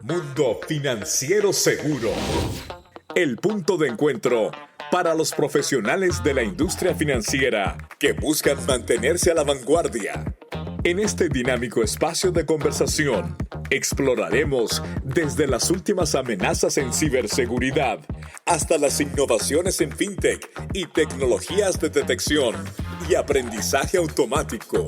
Mundo Financiero Seguro. El punto de encuentro para los profesionales de la industria financiera que buscan mantenerse a la vanguardia. En este dinámico espacio de conversación, exploraremos desde las últimas amenazas en ciberseguridad hasta las innovaciones en fintech y tecnologías de detección y aprendizaje automático.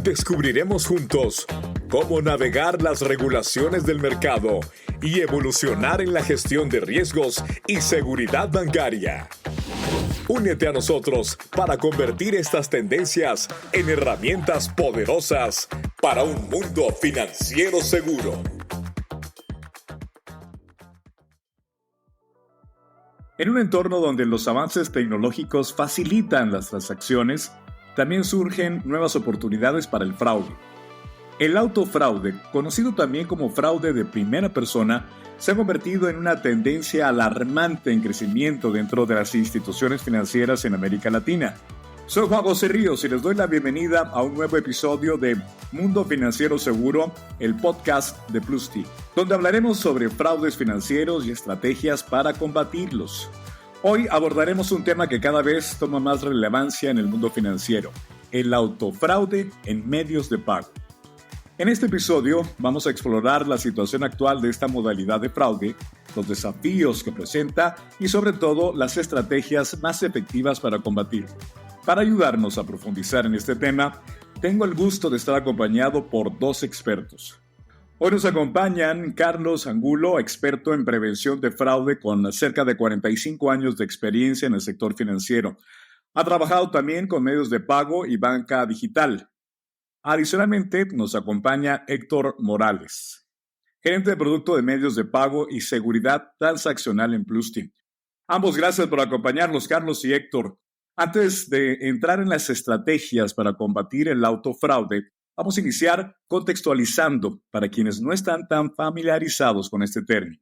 Descubriremos juntos cómo navegar las regulaciones del mercado y evolucionar en la gestión de riesgos y seguridad bancaria. Únete a nosotros para convertir estas tendencias en herramientas poderosas para un mundo financiero seguro. En un entorno donde los avances tecnológicos facilitan las transacciones, también surgen nuevas oportunidades para el fraude. El autofraude, conocido también como fraude de primera persona, se ha convertido en una tendencia alarmante en crecimiento dentro de las instituciones financieras en América Latina. Soy Juan José Ríos y les doy la bienvenida a un nuevo episodio de Mundo Financiero Seguro, el podcast de Plus-T, donde hablaremos sobre fraudes financieros y estrategias para combatirlos. Hoy abordaremos un tema que cada vez toma más relevancia en el mundo financiero, el autofraude en medios de pago. En este episodio vamos a explorar la situación actual de esta modalidad de fraude, los desafíos que presenta y sobre todo las estrategias más efectivas para combatirlo. Para ayudarnos a profundizar en este tema, tengo el gusto de estar acompañado por dos expertos. Hoy nos acompañan Carlos Angulo, experto en prevención de fraude con cerca de 45 años de experiencia en el sector financiero. Ha trabajado también con medios de pago y banca digital. Adicionalmente, nos acompaña Héctor Morales, gerente de producto de medios de pago y seguridad transaccional en Plus-T. Ambos gracias por acompañarnos, Carlos y Héctor. Antes de entrar en las estrategias para combatir el autofraude, vamos a iniciar contextualizando para quienes no están tan familiarizados con este término.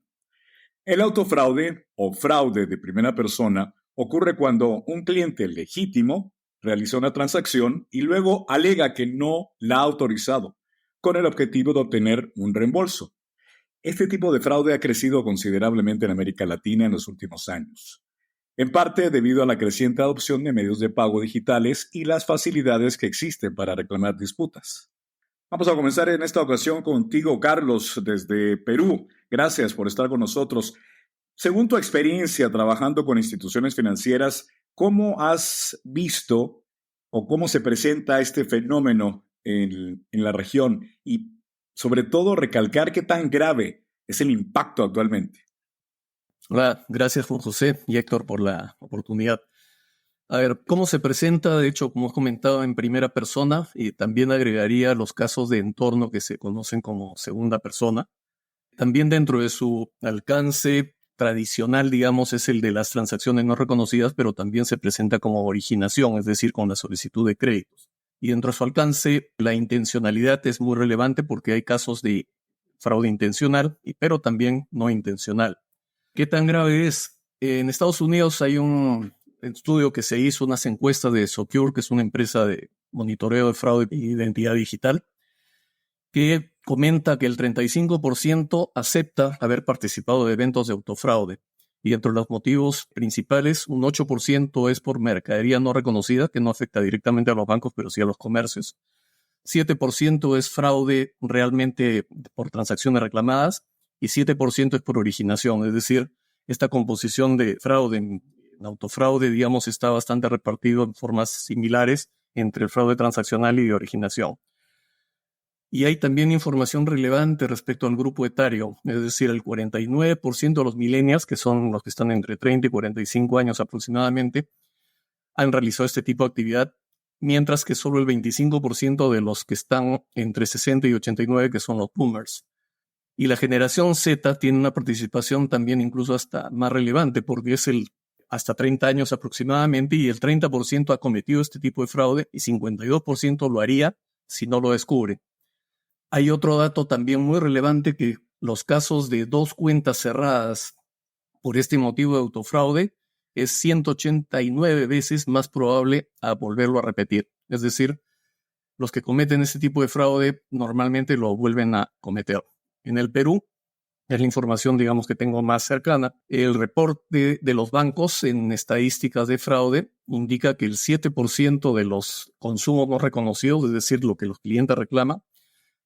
El autofraude o fraude de primera persona ocurre cuando un cliente legítimo realiza una transacción y luego alega que no la ha autorizado, con el objetivo de obtener un reembolso. Este tipo de fraude ha crecido considerablemente en América Latina en los últimos años, en parte debido a la creciente adopción de medios de pago digitales y las facilidades que existen para reclamar disputas. Vamos a comenzar en esta ocasión contigo, Carlos, desde Perú. Gracias por estar con nosotros. Según tu experiencia trabajando con instituciones financieras, ¿cómo has visto o cómo se presenta este fenómeno en la región? Y sobre todo recalcar qué tan grave es el impacto actualmente. Hola, gracias Juan José y Héctor por la oportunidad. A ver, ¿cómo se presenta? De hecho, como he comentado, en primera persona, y también agregaría los casos de entorno que se conocen como segunda persona. También dentro de su alcance tradicional, digamos, es el de las transacciones no reconocidas, pero también se presenta como originación, es decir, con la solicitud de créditos. Y dentro de su alcance, la intencionalidad es muy relevante porque hay casos de fraude intencional, pero también no intencional. ¿Qué tan grave es? En Estados Unidos hay un estudio que se hizo, unas encuestas de Socure, que es una empresa de monitoreo de fraude e identidad digital, que comenta que el 35% acepta haber participado de eventos de autofraude. Y entre los motivos principales, un 8% es por mercadería no reconocida, que no afecta directamente a los bancos, pero sí a los comercios. 7% es fraude realmente por transacciones reclamadas y 7% es por originación. Es decir, esta composición de fraude en autofraude, digamos, está bastante repartido en formas similares entre el fraude transaccional y de originación. Y hay también información relevante respecto al grupo etario, es decir, el 49% de los millennials, que son los que están entre 30 y 45 años aproximadamente, han realizado este tipo de actividad, mientras que solo el 25% de los que están entre 60 y 89, que son los boomers. Y la generación Z tiene una participación también incluso hasta más relevante, porque es el hasta 30 años aproximadamente, y el 30% ha cometido este tipo de fraude y 52% lo haría si no lo descubre. Hay otro dato también muy relevante, que los casos de 2 cuentas cerradas por este motivo de autofraude es 189 veces más probable a volverlo a repetir. Es decir, los que cometen este tipo de fraude normalmente lo vuelven a cometer. En el Perú, es la información, digamos, que tengo más cercana. El reporte de los bancos en estadísticas de fraude indica que el 7% de los consumos no reconocidos, es decir, lo que los clientes reclaman,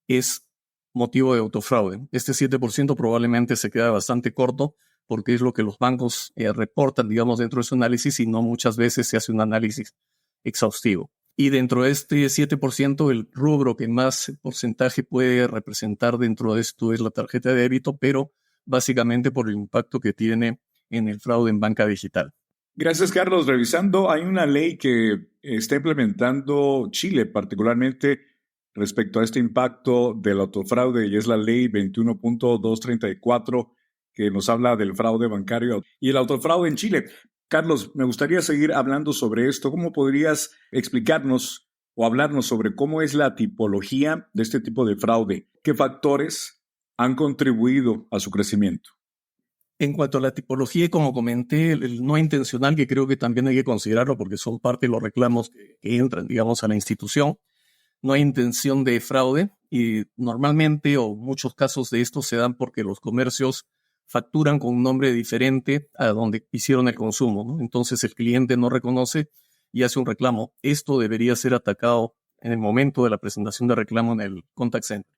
es motivo de autofraude. Este 7% probablemente se queda bastante corto porque es lo que los bancos reportan, digamos, dentro de su análisis y no muchas veces se hace un análisis exhaustivo. Y dentro de este 7%, el rubro que más porcentaje puede representar dentro de esto es la tarjeta de débito, pero básicamente por el impacto que tiene en el fraude en banca digital. Gracias, Carlos. Revisando, hay una ley que está implementando Chile, particularmente respecto a este impacto del autofraude, y es la ley 21.234, que nos habla del fraude bancario y el autofraude en Chile. Carlos, me gustaría seguir hablando sobre esto. ¿Cómo podrías explicarnos o hablarnos sobre cómo es la tipología de este tipo de fraude? ¿Qué factores han contribuido a su crecimiento? En cuanto a la tipología, como comenté, el no intencional, que creo que también hay que considerarlo porque son parte de los reclamos que entran, digamos, a la institución. No hay intención de fraude y normalmente o muchos casos de esto se dan porque los comercios facturan con un nombre diferente a donde hicieron el consumo, ¿no? Entonces el cliente no reconoce y hace un reclamo. Esto debería ser atacado en el momento de la presentación de reclamo en el contact center.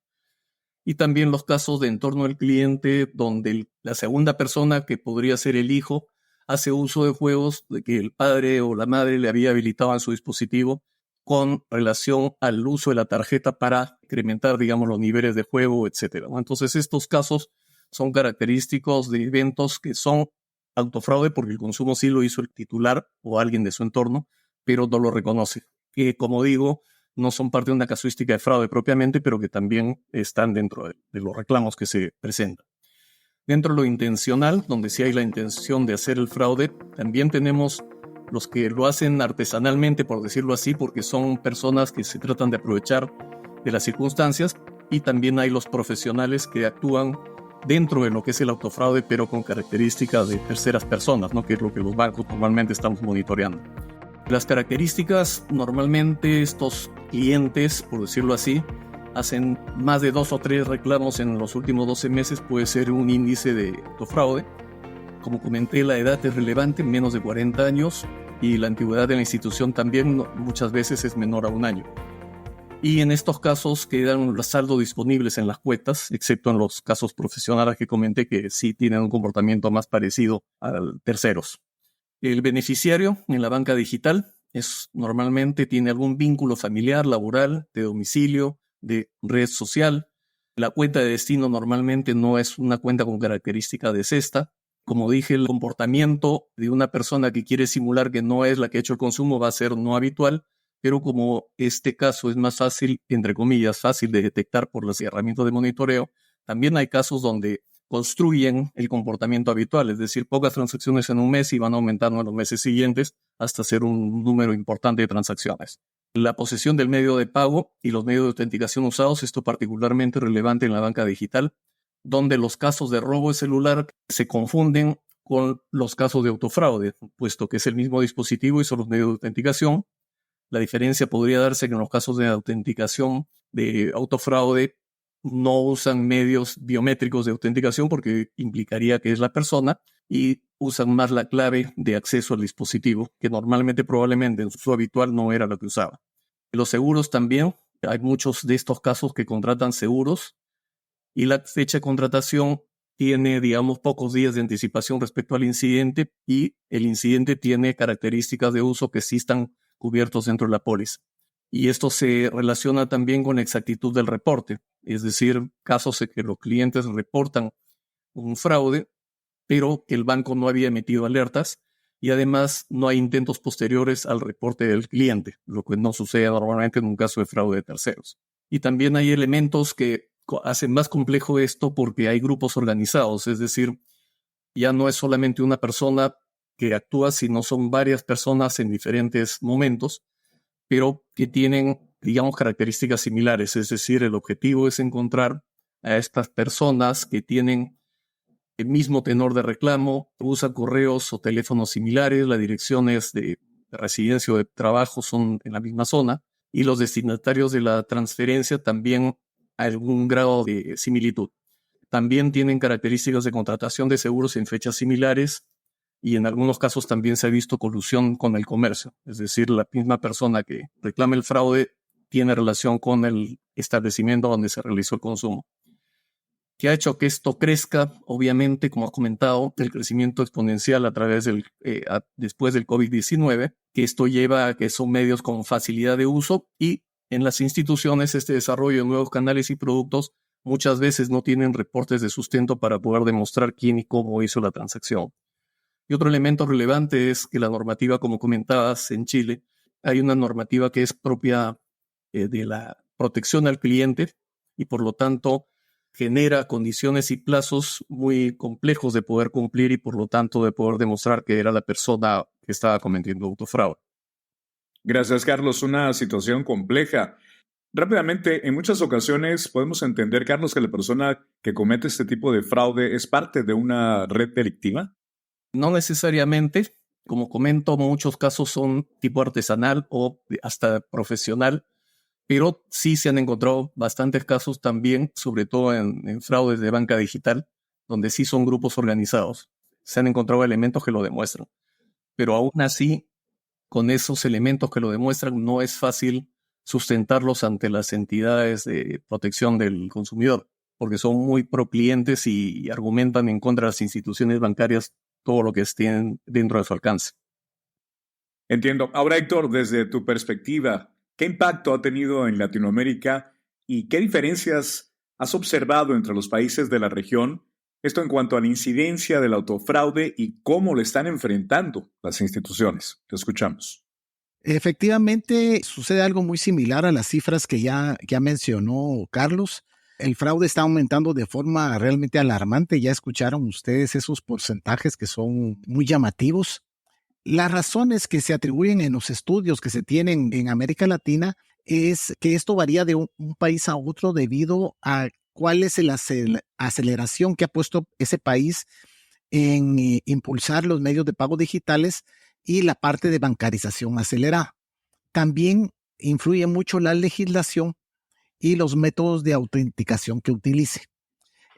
Y también los casos de entorno del cliente donde la segunda persona, que podría ser el hijo, hace uso de juegos de que el padre o la madre le había habilitado en su dispositivo con relación al uso de la tarjeta para incrementar, digamos, los niveles de juego, etc. Entonces, estos casos son característicos de eventos que son autofraude porque el consumo sí lo hizo el titular o alguien de su entorno, pero no lo reconoce. Que, como digo, no son parte de una casuística de fraude propiamente, pero que también están dentro de los reclamos que se presentan. Dentro de lo intencional, donde sí hay la intención de hacer el fraude, también tenemos los que lo hacen artesanalmente, por decirlo así, porque son personas que se tratan de aprovechar de las circunstancias, y también hay los profesionales que actúan dentro de lo que es el autofraude, pero con características de terceras personas, ¿no? Que es lo que los bancos normalmente estamos monitoreando. Las características, normalmente estos clientes, por decirlo así, hacen más de 2 o 3 reclamos en los últimos 12 meses, puede ser un índice de autofraude. Como comenté, la edad es relevante, menos de 40 años, y la antigüedad de la institución también muchas veces es menor a 1 año. Y en estos casos quedan los saldos disponibles en las cuentas, excepto en los casos profesionales que comenté que sí tienen un comportamiento más parecido a terceros. El beneficiario en la banca digital normalmente tiene algún vínculo familiar, laboral, de domicilio, de red social. La cuenta de destino normalmente no es una cuenta con característica de cesta. Como dije, el comportamiento de una persona que quiere simular que no es la que ha hecho el consumo va a ser no habitual, pero como este caso es más fácil, entre comillas, fácil de detectar por las herramientas de monitoreo, también hay casos donde construyen el comportamiento habitual, es decir, pocas transacciones en un mes y van aumentando en los meses siguientes hasta ser un número importante de transacciones. La posesión del medio de pago y los medios de autenticación usados, esto particularmente relevante en la banca digital, donde los casos de robo de celular se confunden con los casos de autofraude, puesto que es el mismo dispositivo y son los medios de autenticación. La diferencia podría darse que en los casos de autenticación de autofraude no usan medios biométricos de autenticación porque implicaría que es la persona, y usan más la clave de acceso al dispositivo, que normalmente probablemente en su uso habitual no era lo que usaba. Los seguros también, hay muchos de estos casos que contratan seguros y la fecha de contratación tiene, digamos, pocos días de anticipación respecto al incidente, y el incidente tiene características de uso que sí están cubiertos dentro de la póliza. Y esto se relaciona también con la exactitud del reporte, es decir, casos en que los clientes reportan un fraude, pero que el banco no había emitido alertas, y además no hay intentos posteriores al reporte del cliente, lo que no sucede normalmente en un caso de fraude de terceros. Y también hay elementos que hacen más complejo esto porque hay grupos organizados, es decir, ya no es solamente una persona que actúa, sino son varias personas en diferentes momentos, pero que tienen, digamos, características similares. Es decir, el objetivo es encontrar a estas personas que tienen el mismo tenor de reclamo, usan correos o teléfonos similares, las direcciones de residencia o de trabajo son en la misma zona, y los destinatarios de la transferencia también hay algún grado de similitud. también tienen características de contratación de seguros en fechas similares y en algunos casos también se ha visto colusión con el comercio. Es decir, la misma persona que reclama el fraude tiene relación con el establecimiento donde se realizó el consumo. ¿Qué ha hecho que esto crezca? Obviamente, como has comentado, el crecimiento exponencial a través después del COVID-19, que esto lleva a que son medios con facilidad de uso y en las instituciones este desarrollo de nuevos canales y productos muchas veces no tienen reportes de sustento para poder demostrar quién y cómo hizo la transacción. Y otro elemento relevante es que la normativa, como comentabas, en Chile, hay una normativa que es propia de la protección al cliente y por lo tanto genera condiciones y plazos muy complejos de poder cumplir y por lo tanto de poder demostrar que era la persona que estaba cometiendo autofraude. Gracias, Carlos. Una situación compleja. Rápidamente, en muchas ocasiones podemos entender, Carlos, que la persona que comete este tipo de fraude es parte de una red delictiva. No necesariamente, como comento, muchos casos son tipo artesanal o hasta profesional, pero sí se han encontrado bastantes casos también, sobre todo en fraudes de banca digital, donde sí son grupos organizados. Se han encontrado elementos que lo demuestran. Pero aún así, con esos elementos que lo demuestran, no es fácil sustentarlos ante las entidades de protección del consumidor, porque son muy proclientes y argumentan en contra de las instituciones bancarias todo lo que estén dentro de su alcance. Entiendo. Ahora, Héctor, desde tu perspectiva, ¿qué impacto ha tenido en Latinoamérica y qué diferencias has observado entre los países de la región? Esto en cuanto a la incidencia del autofraude y cómo lo están enfrentando las instituciones. Te escuchamos. Efectivamente, sucede algo muy similar a las cifras que ya mencionó Carlos. El fraude está aumentando de forma realmente alarmante. Ya escucharon ustedes esos porcentajes que son muy llamativos. Las razones que se atribuyen en los estudios que se tienen en América Latina es que esto varía de un país a otro debido a cuál es la aceleración que ha puesto ese país en impulsar los medios de pago digitales y la parte de bancarización acelerada. También influye mucho la legislación y los métodos de autenticación que utilice.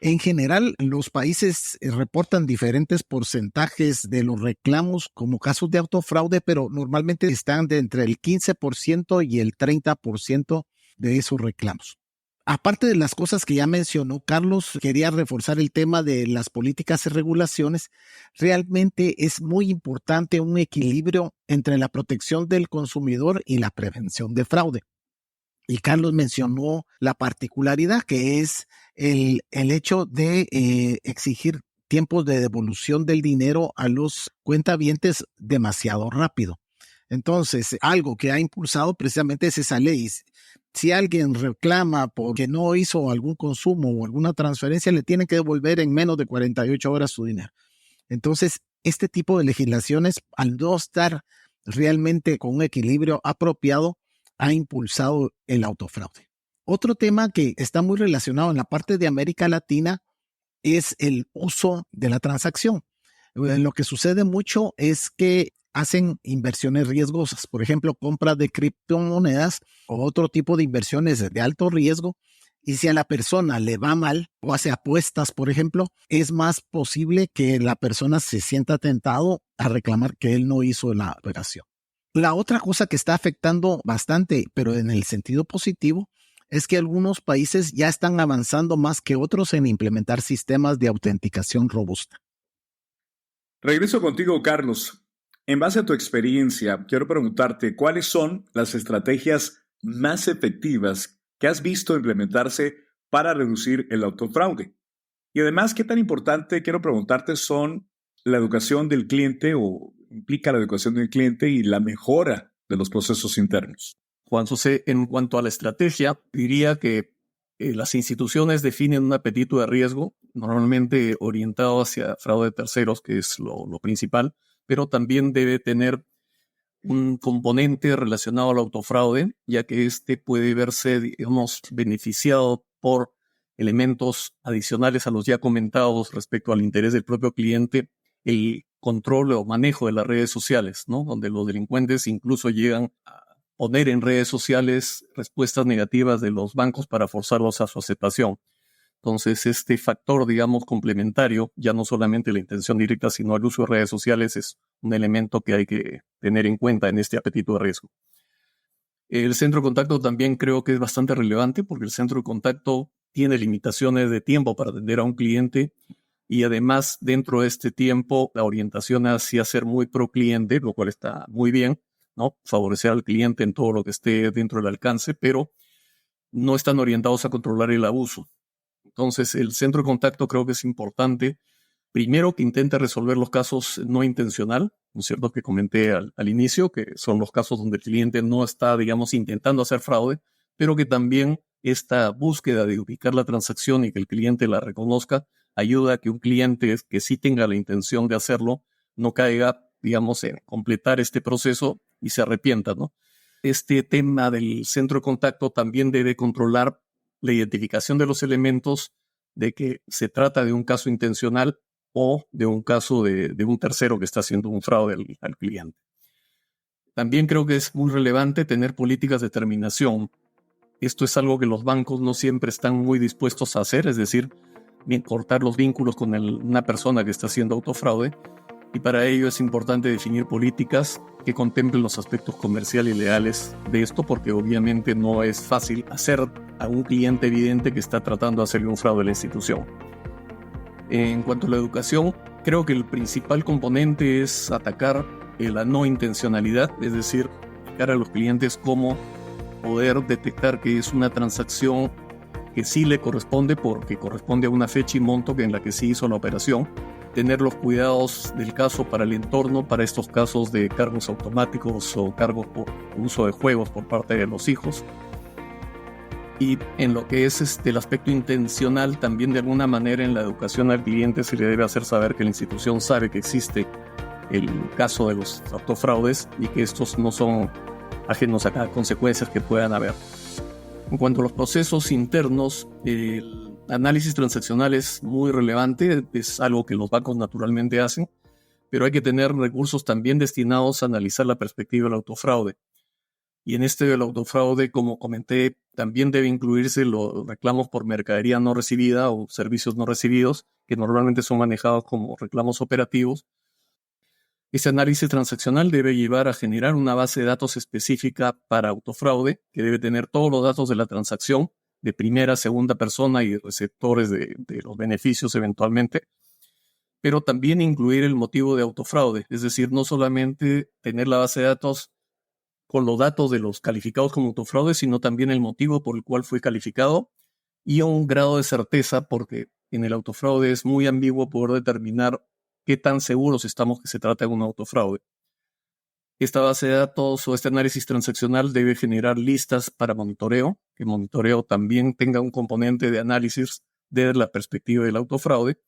En general, los países reportan diferentes porcentajes de los reclamos como casos de autofraude, pero normalmente están de entre el 15% y el 30% de esos reclamos. Aparte de las cosas que ya mencionó Carlos, quería reforzar el tema de las políticas y regulaciones. Realmente es muy importante un equilibrio entre la protección del consumidor y la prevención de fraude. Y Carlos mencionó la particularidad que es el hecho de exigir tiempos de devolución del dinero a los cuentavientes demasiado rápido. Entonces, algo que ha impulsado precisamente es esa ley. Si alguien reclama porque no hizo algún consumo o alguna transferencia, le tienen que devolver en menos de 48 horas su dinero. Entonces, este tipo de legislaciones, al no estar realmente con un equilibrio apropiado, ha impulsado el autofraude. Otro tema que está muy relacionado en la parte de América Latina es el uso de la transacción. Lo que sucede mucho es que hacen inversiones riesgosas, por ejemplo, compra de criptomonedas o otro tipo de inversiones de alto riesgo. Y si a la persona le va mal o hace apuestas, por ejemplo, es más posible que la persona se sienta tentado a reclamar que él no hizo la operación. La otra cosa que está afectando bastante, pero en el sentido positivo, es que algunos países ya están avanzando más que otros en implementar sistemas de autenticación robusta. Regreso contigo, Carlos. En base a tu experiencia, quiero preguntarte cuáles son las estrategias más efectivas que has visto implementarse para reducir el autofraude. Y además, ¿qué tan importante, quiero preguntarte, son la educación del cliente o implica la educación del cliente y la mejora de los procesos internos? Juan José, en cuanto a la estrategia, diría que las instituciones definen un apetito de riesgo, normalmente orientado hacia fraude de terceros, que es lo principal, pero también debe tener un componente relacionado al autofraude, ya que este puede verse, digamos, beneficiado por elementos adicionales a los ya comentados respecto al interés del propio cliente, el control o manejo de las redes sociales, ¿no? Donde los delincuentes incluso llegan a poner en redes sociales respuestas negativas de los bancos para forzarlos a su aceptación. Entonces, este factor, digamos, complementario, ya no solamente la intención directa, sino el uso de redes sociales, es un elemento que hay que tener en cuenta en este apetito de riesgo. El centro de contacto también creo que es bastante relevante porque el centro de contacto tiene limitaciones de tiempo para atender a un cliente y además dentro de este tiempo la orientación hacia ser muy pro cliente, lo cual está muy bien, ¿no? Favorecer al cliente en todo lo que esté dentro del alcance, pero no están orientados a controlar el abuso. Entonces, el centro de contacto creo que es importante. Primero, que intente resolver los casos no intencional, ¿no es cierto?, que comenté al inicio, que son los casos donde el cliente no está, digamos, intentando hacer fraude, pero que también esta búsqueda de ubicar la transacción y que el cliente la reconozca ayuda a que un cliente que sí tenga la intención de hacerlo no caiga, digamos, en completar este proceso y se arrepienta, ¿no? Este tema del centro de contacto también debe controlar la identificación de los elementos de que se trata de un caso intencional o de un caso de un tercero que está haciendo un fraude al cliente. También creo que es muy relevante tener políticas de terminación. Esto es algo que los bancos no siempre están muy dispuestos a hacer, es decir, cortar los vínculos con una persona que está haciendo autofraude, y para ello es importante definir políticas que contemplen los aspectos comerciales y legales de esto, porque obviamente no es fácil hacer a un cliente evidente que está tratando de hacerle un fraude a la institución. En cuanto a la educación, creo que el principal componente es atacar la no intencionalidad, es decir, explicar a los clientes cómo poder detectar que es una transacción que sí le corresponde porque corresponde a una fecha y monto en la que sí hizo la operación, tener los cuidados del caso para el entorno, para estos casos de cargos automáticos o cargos por uso de juegos por parte de los hijos. Y en lo que es el aspecto intencional, también de alguna manera en la educación al cliente se le debe hacer saber que la institución sabe que existe el caso de los autofraudes y que estos no son ajenos a cada consecuencias que puedan haber. En cuanto a los procesos internos, el análisis transaccional es muy relevante, es algo que los bancos naturalmente hacen, pero hay que tener recursos también destinados a analizar la perspectiva del autofraude. Y en este del autofraude, como comenté, también debe incluirse los reclamos por mercadería no recibida o servicios no recibidos, que normalmente son manejados como reclamos operativos. Ese análisis transaccional debe llevar a generar una base de datos específica para autofraude, que debe tener todos los datos de la transacción, de primera, segunda persona y receptores de los beneficios eventualmente, pero también incluir el motivo de autofraude, es decir, no solamente tener la base de datos con los datos de los calificados como autofraude, sino también el motivo por el cual fue calificado y a un grado de certeza, porque en el autofraude es muy ambiguo poder determinar qué tan seguros estamos que se trata de un autofraude. Esta base de datos o este análisis transaccional debe generar listas para monitoreo, que monitoreo también tenga un componente de análisis desde la perspectiva del autofraude,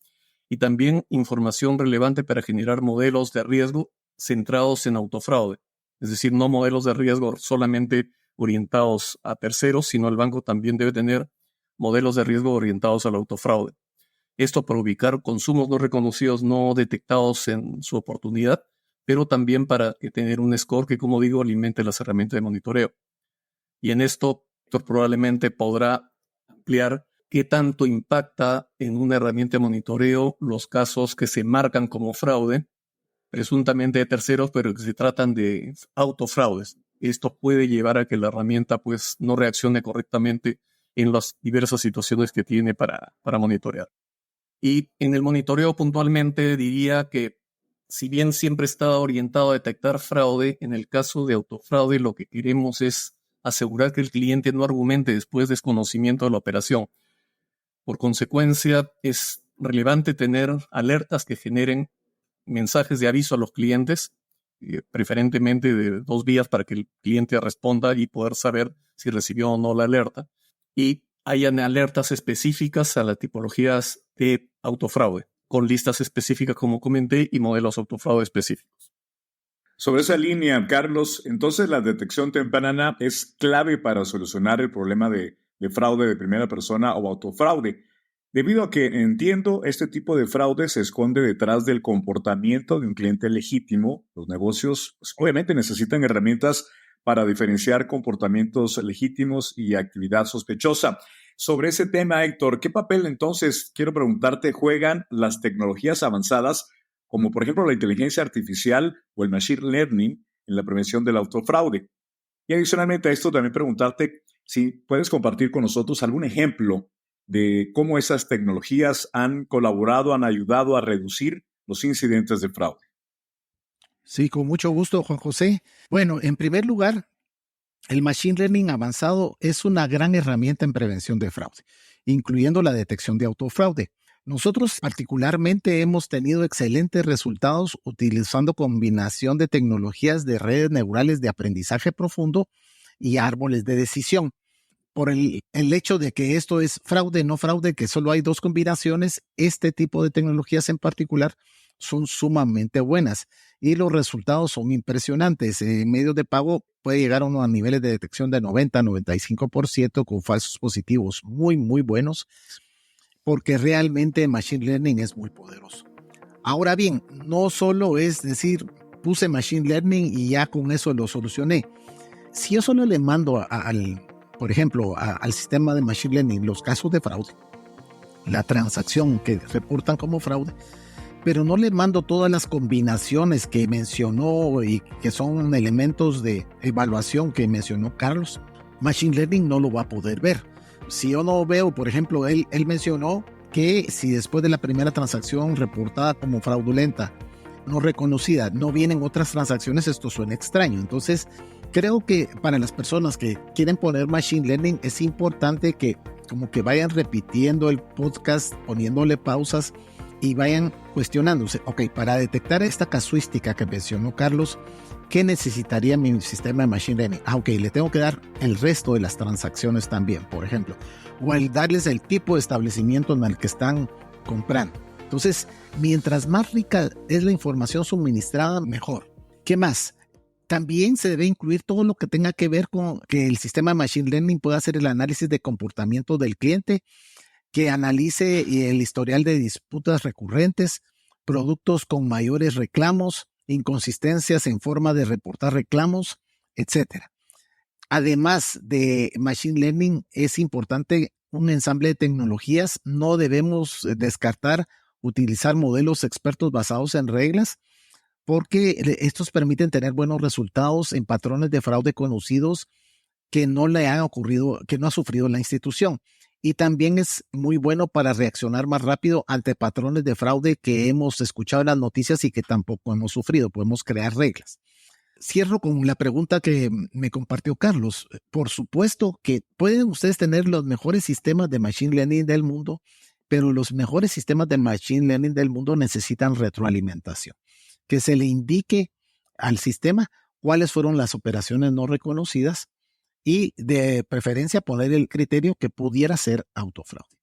y también información relevante para generar modelos de riesgo centrados en autofraude. Es decir, no modelos de riesgo solamente orientados a terceros, sino el banco también debe tener modelos de riesgo orientados al autofraude. Esto para ubicar consumos no reconocidos, no detectados en su oportunidad, pero también para tener un score que, como digo, alimente las herramientas de monitoreo. Y en esto, Héctor probablemente podrá ampliar qué tanto impacta en una herramienta de monitoreo los casos que se marcan como fraude, presuntamente de terceros, pero que se tratan de autofraudes. Esto puede llevar a que la herramienta pues, no reaccione correctamente en las diversas situaciones que tiene para monitorear. Y en el monitoreo puntualmente diría que si bien siempre está orientado a detectar fraude, en el caso de autofraude lo que queremos es asegurar que el cliente no argumente después desconocimiento de la operación. Por consecuencia, es relevante tener alertas que generen mensajes de aviso a los clientes, preferentemente de 2 vías para que el cliente responda y poder saber si recibió o no la alerta. Y hayan alertas específicas a las tipologías de autofraude, con listas específicas como comenté y modelos autofraude específicos. Sobre esa línea, Carlos, entonces la detección temprana es clave para solucionar el problema de fraude de primera persona o autofraude. Debido a que, entiendo, este tipo de fraude se esconde detrás del comportamiento de un cliente legítimo. Los negocios pues, obviamente necesitan herramientas para diferenciar comportamientos legítimos y actividad sospechosa. Sobre ese tema, Héctor, ¿qué papel entonces, quiero preguntarte, juegan las tecnologías avanzadas, como por ejemplo la inteligencia artificial o el machine learning, en la prevención del autofraude? Y adicionalmente a esto, también preguntarte si puedes compartir con nosotros algún ejemplo de cómo esas tecnologías han colaborado, han ayudado a reducir los incidentes de fraude. Sí, con mucho gusto, Juan José. Bueno, en primer lugar, el Machine Learning avanzado es una gran herramienta en prevención de fraude, incluyendo la detección de autofraude. Nosotros particularmente hemos tenido excelentes resultados utilizando combinación de tecnologías de redes neurales de aprendizaje profundo y árboles de decisión. Por el hecho de que esto es fraude, no fraude, que solo hay dos combinaciones, este tipo de tecnologías en particular son sumamente buenas y los resultados son impresionantes. En medios de pago puede llegar uno a niveles de detección de 90-95% con falsos positivos muy, muy buenos, porque realmente Machine Learning es muy poderoso. Ahora bien, no solo es decir, puse Machine Learning y ya con eso lo solucioné. Si yo solo le mando por ejemplo, al sistema de Machine Learning los casos de fraude, la transacción que reportan como fraude, pero no le mando todas las combinaciones que mencionó y que son elementos de evaluación que mencionó Carlos, Machine Learning no lo va a poder ver. Si yo no veo, por ejemplo, él mencionó que si después de la primera transacción reportada como fraudulenta, no reconocida, no vienen otras transacciones, esto suena extraño. Entonces, creo que para las personas que quieren poner Machine Learning es importante que como que vayan repitiendo el podcast, poniéndole pausas y vayan cuestionándose, ok, para detectar esta casuística que mencionó Carlos, ¿qué necesitaría mi sistema de Machine Learning? Ok, le tengo que dar el resto de las transacciones también, por ejemplo, o el darles el tipo de establecimiento en el que están comprando. Entonces, mientras más rica es la información suministrada, mejor. ¿Qué más? También se debe incluir todo lo que tenga que ver con que el sistema de Machine Learning pueda hacer el análisis de comportamiento del cliente, que analice el historial de disputas recurrentes, productos con mayores reclamos, inconsistencias en forma de reportar reclamos, etc. Además de Machine Learning, es importante un ensamble de tecnologías. No debemos descartar utilizar modelos expertos basados en reglas, porque estos permiten tener buenos resultados en patrones de fraude conocidos que no le han ocurrido, que no ha sufrido la institución. Y también es muy bueno para reaccionar más rápido ante patrones de fraude que hemos escuchado en las noticias y que tampoco hemos sufrido. Podemos crear reglas. Cierro con la pregunta que me compartió Carlos. Por supuesto que pueden ustedes tener los mejores sistemas de Machine Learning del mundo, pero los mejores sistemas de Machine Learning del mundo necesitan retroalimentación. Que se le indique al sistema cuáles fueron las operaciones no reconocidas y de preferencia poner el criterio que pudiera ser autofraude.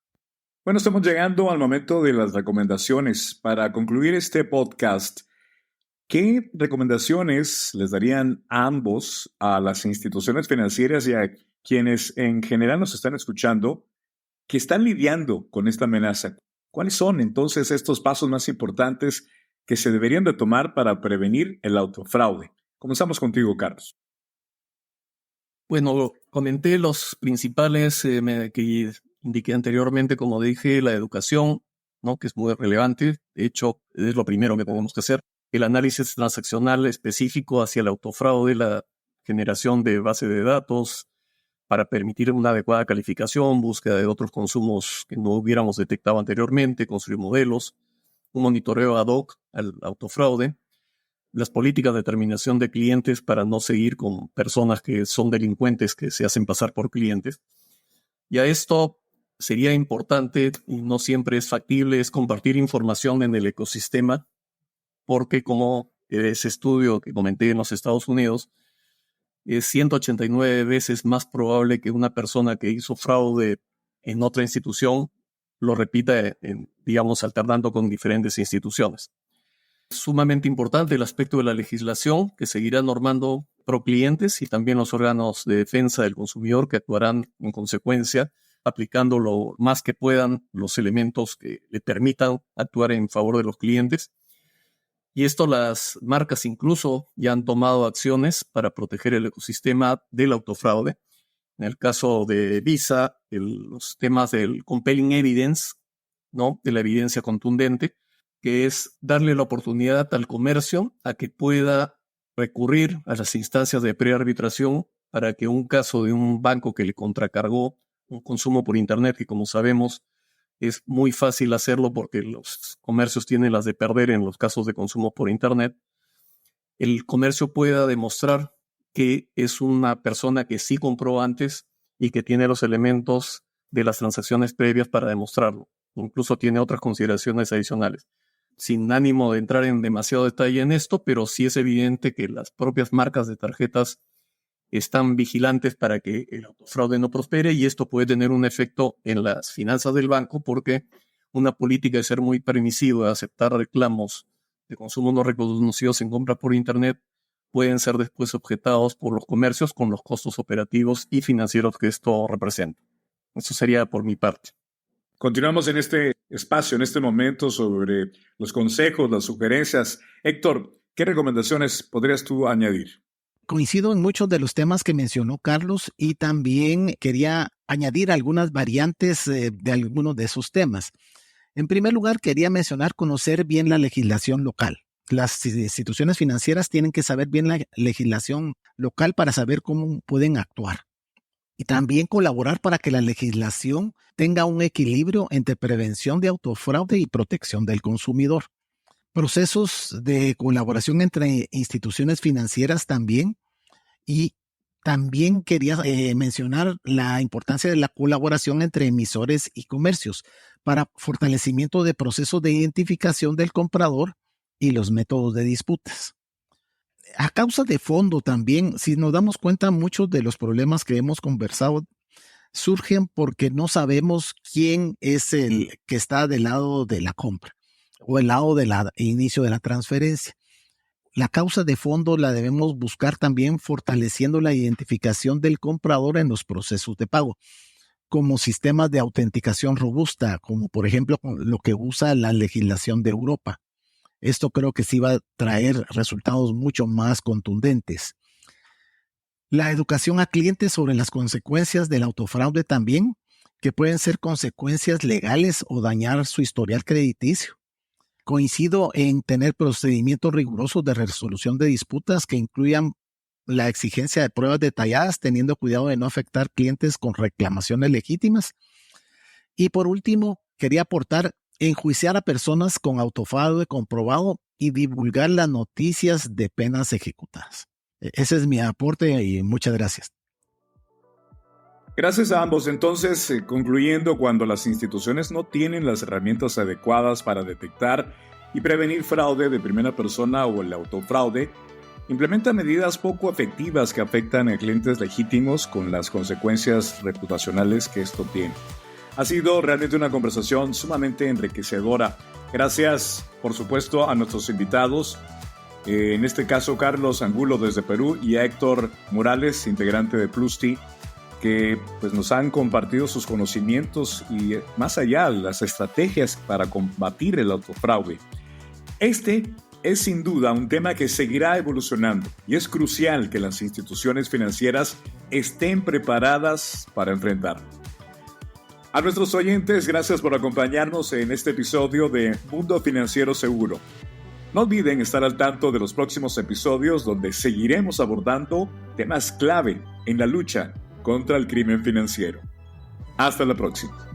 Bueno, estamos llegando al momento de las recomendaciones. Para concluir este podcast, ¿qué recomendaciones les darían a ambos, a las instituciones financieras y a quienes en general nos están escuchando, que están lidiando con esta amenaza? ¿Cuáles son entonces estos pasos más importantes que se deberían de tomar para prevenir el autofraude? Comenzamos contigo, Carlos. Bueno, comenté los principales que indiqué anteriormente, como dije, la educación, ¿no?, que es muy relevante. De hecho, es lo primero que tenemos que hacer. El análisis transaccional específico hacia el autofraude, la generación de base de datos para permitir una adecuada calificación, búsqueda de otros consumos que no hubiéramos detectado anteriormente, construir modelos, un monitoreo ad hoc al autofraude, las políticas de determinación de clientes para no seguir con personas que son delincuentes que se hacen pasar por clientes. Y a esto sería importante, y no siempre es factible, es compartir información en el ecosistema, porque como ese estudio que comenté en los Estados Unidos, es 189 veces más probable que una persona que hizo fraude en otra institución lo repita, digamos, alternando con diferentes instituciones. Sumamente importante el aspecto de la legislación, que seguirá normando pro clientes, y también los órganos de defensa del consumidor, que actuarán en consecuencia, aplicando lo más que puedan los elementos que le permitan actuar en favor de los clientes. Y esto, las marcas incluso ya han tomado acciones para proteger el ecosistema del autofraude. En el caso de Visa, los temas del compelling evidence, ¿no? De la evidencia contundente, que es darle la oportunidad al comercio a que pueda recurrir a las instancias de prearbitración para que un caso de un banco que le contracargó un consumo por Internet, que como sabemos es muy fácil hacerlo porque los comercios tienen las de perder en los casos de consumo por Internet, el comercio pueda demostrar que es una persona que sí compró antes y que tiene los elementos de las transacciones previas para demostrarlo. Incluso tiene otras consideraciones adicionales. Sin ánimo de entrar en demasiado detalle en esto, pero sí es evidente que las propias marcas de tarjetas están vigilantes para que el autofraude no prospere, y esto puede tener un efecto en las finanzas del banco porque una política de ser muy permisiva, de aceptar reclamos de consumo no reconocidos en compra por Internet, pueden ser después objetados por los comercios con los costos operativos y financieros que esto representa. Eso sería por mi parte. Continuamos en este espacio, en este momento, sobre los consejos, las sugerencias. Héctor, ¿qué recomendaciones podrías tú añadir? Coincido en muchos de los temas que mencionó Carlos y también quería añadir algunas variantes de algunos de esos temas. En primer lugar, quería mencionar conocer bien la legislación local. Las instituciones financieras tienen que saber bien la legislación local para saber cómo pueden actuar. Y también colaborar para que la legislación tenga un equilibrio entre prevención de autofraude y protección del consumidor. Procesos de colaboración entre instituciones financieras también. Y también quería mencionar la importancia de la colaboración entre emisores y comercios para fortalecimiento de procesos de identificación del comprador y los métodos de disputas. A causa de fondo también, si nos damos cuenta, muchos de los problemas que hemos conversado surgen porque no sabemos quién es el que está del lado de la compra o el lado del inicio de la transferencia. La causa de fondo la debemos buscar también fortaleciendo la identificación del comprador en los procesos de pago, como sistemas de autenticación robusta, como por ejemplo lo que usa la legislación de Europa. Esto creo que sí va a traer resultados mucho más contundentes. La educación a clientes sobre las consecuencias del autofraude también, que pueden ser consecuencias legales o dañar su historial crediticio. Coincido en tener procedimientos rigurosos de resolución de disputas que incluyan la exigencia de pruebas detalladas, teniendo cuidado de no afectar clientes con reclamaciones legítimas. Y por último, quería aportar enjuiciar a personas con autofraude comprobado y divulgar las noticias de penas ejecutadas. Ese es mi aporte y muchas gracias. Gracias a ambos. Entonces, concluyendo, cuando las instituciones no tienen las herramientas adecuadas para detectar y prevenir fraude de primera persona o el autofraude, implementa medidas poco efectivas que afectan a clientes legítimos con las consecuencias reputacionales que esto tiene. Ha sido realmente una conversación sumamente enriquecedora. Gracias, por supuesto, a nuestros invitados, en este caso Carlos Angulo desde Perú y a Héctor Morales, integrante de Plusti, que pues, nos han compartido sus conocimientos y más allá las estrategias para combatir el autofraude. Este es sin duda un tema que seguirá evolucionando y es crucial que las instituciones financieras estén preparadas para enfrentarlo. A nuestros oyentes, gracias por acompañarnos en este episodio de Mundo Financiero Seguro. No olviden estar al tanto de los próximos episodios donde seguiremos abordando temas clave en la lucha contra el crimen financiero. Hasta la próxima.